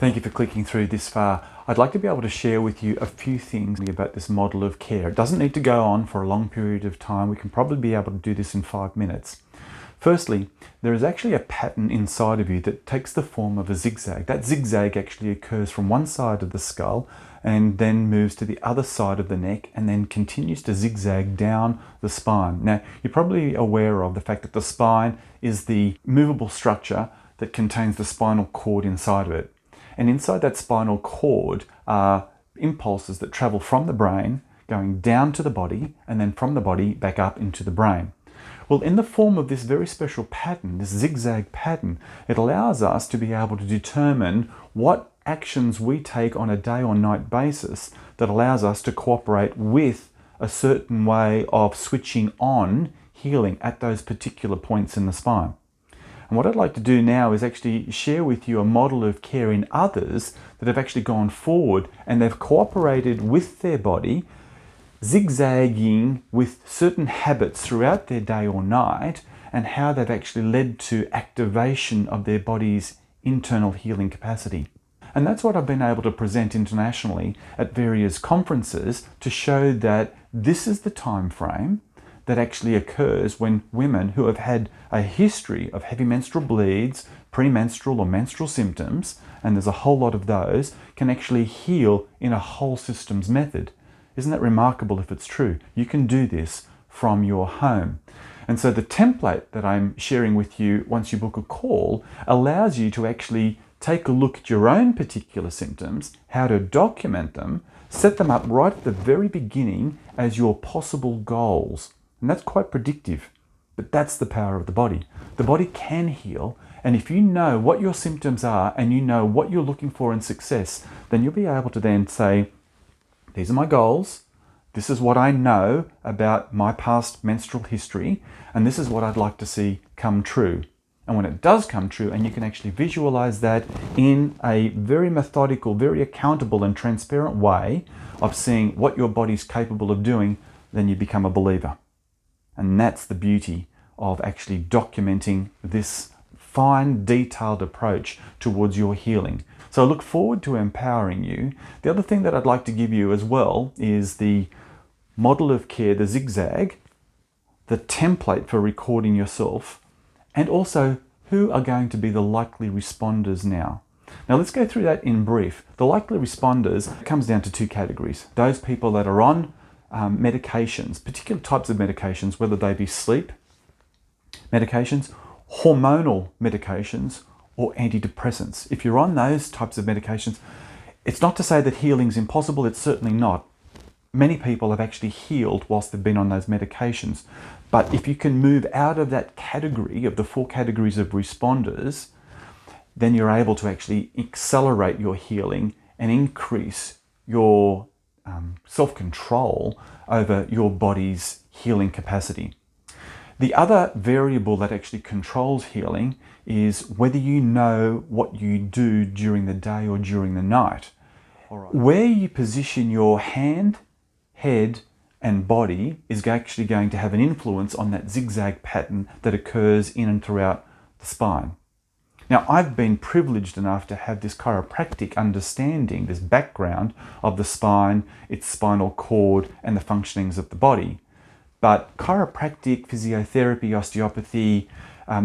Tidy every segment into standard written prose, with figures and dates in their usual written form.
Thank you for clicking through this far. I'd like to be able to share with you a few things about this model of care. It doesn't need to go on for a long period of time. We can probably be able to do this in 5 minutes. Firstly, there is actually a pattern inside of you that takes the form of a zigzag. That zigzag actually occurs from one side of the skull and then moves to the other side of the neck and then continues to zigzag down the spine. Now, you're probably aware of the fact that the spine is the movable structure that contains the spinal cord inside of it. And inside that spinal cord are impulses that travel from the brain, going down to the body, and then from the body back up into the brain. Well, in the form of this very special pattern, this zigzag pattern, it allows us to be able to determine what actions we take on a day or night basis that allows us to cooperate with a certain way of switching on healing at those particular points in the spine. And what I'd like to do now is actually share with you a model of care in others that have actually gone forward and they've cooperated with their body, zigzagging with certain habits throughout their day or night, and how they've actually led to activation of their body's internal healing capacity. And that's what I've been able to present internationally at various conferences to show that this is the time frame that actually occurs when women who have had a history of heavy menstrual bleeds, premenstrual or menstrual symptoms, and there's a whole lot of those, can actually heal in a whole systems method. Isn't that remarkable if it's true? You can do this from your home. And so the template that I'm sharing with you once you book a call allows you to actually take a look at your own particular symptoms, how to document them, set them up right at the very beginning as your possible goals. And that's quite predictive, but that's the power of the body. The body can heal, and if you know what your symptoms are and you know what you're looking for in success, then you'll be able to then say, these are my goals, this is what I know about my past menstrual history, and this is what I'd like to see come true. And when it does come true, and you can actually visualize that in a very methodical, very accountable and transparent way of seeing what your body's capable of doing, then you become a believer. And that's the beauty of actually documenting this fine, detailed approach towards your healing. So I look forward to empowering you. The other thing that I'd like to give you as well is the model of care, the zigzag, the template for recording yourself, and also who are going to be the likely responders now. Now let's go through that in brief. The likely responders comes down to two categories. Those people that are on medications, particular types of medications, whether they be sleep medications, hormonal medications, or antidepressants. If you're on those types of medications, it's not to say that healing's impossible, it's certainly not. Many people have actually healed whilst they've been on those medications. But if you can move out of that category of the 4 categories of responders, then you're able to actually accelerate your healing and increase your self-control over your body's healing capacity. The other variable that actually controls healing is whether you know what you do during the day or during the night. Where you position your hand, head, and body is actually going to have an influence on that zigzag pattern that occurs in and throughout the spine. Now, I've been privileged enough to have this chiropractic understanding, this background of the spine, its spinal cord, and the functionings of the body. But chiropractic, physiotherapy, osteopathy,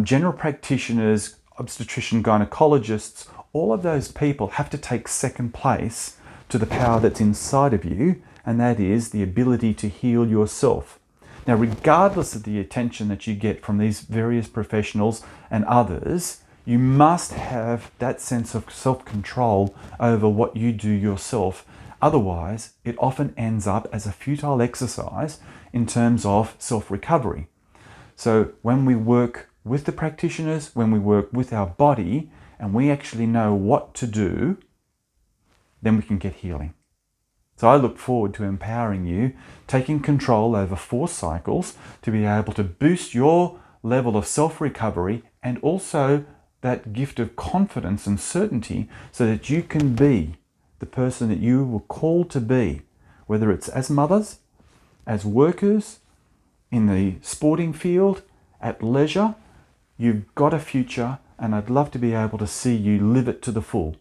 general practitioners, obstetrician, gynecologists, all of those people have to take second place to the power that's inside of you, and that is the ability to heal yourself. Now, regardless of the attention that you get from these various professionals and others, you must have that sense of self-control over what you do yourself. Otherwise, it often ends up as a futile exercise in terms of self-recovery. So when we work with the practitioners, when we work with our body, and we actually know what to do, then we can get healing. So I look forward to empowering you, taking control over 4 cycles to be able to boost your level of self-recovery and also that gift of confidence and certainty so that you can be the person that you were called to be, whether it's as mothers, as workers, in the sporting field, at leisure. You've got a future, and I'd love to be able to see you live it to the full.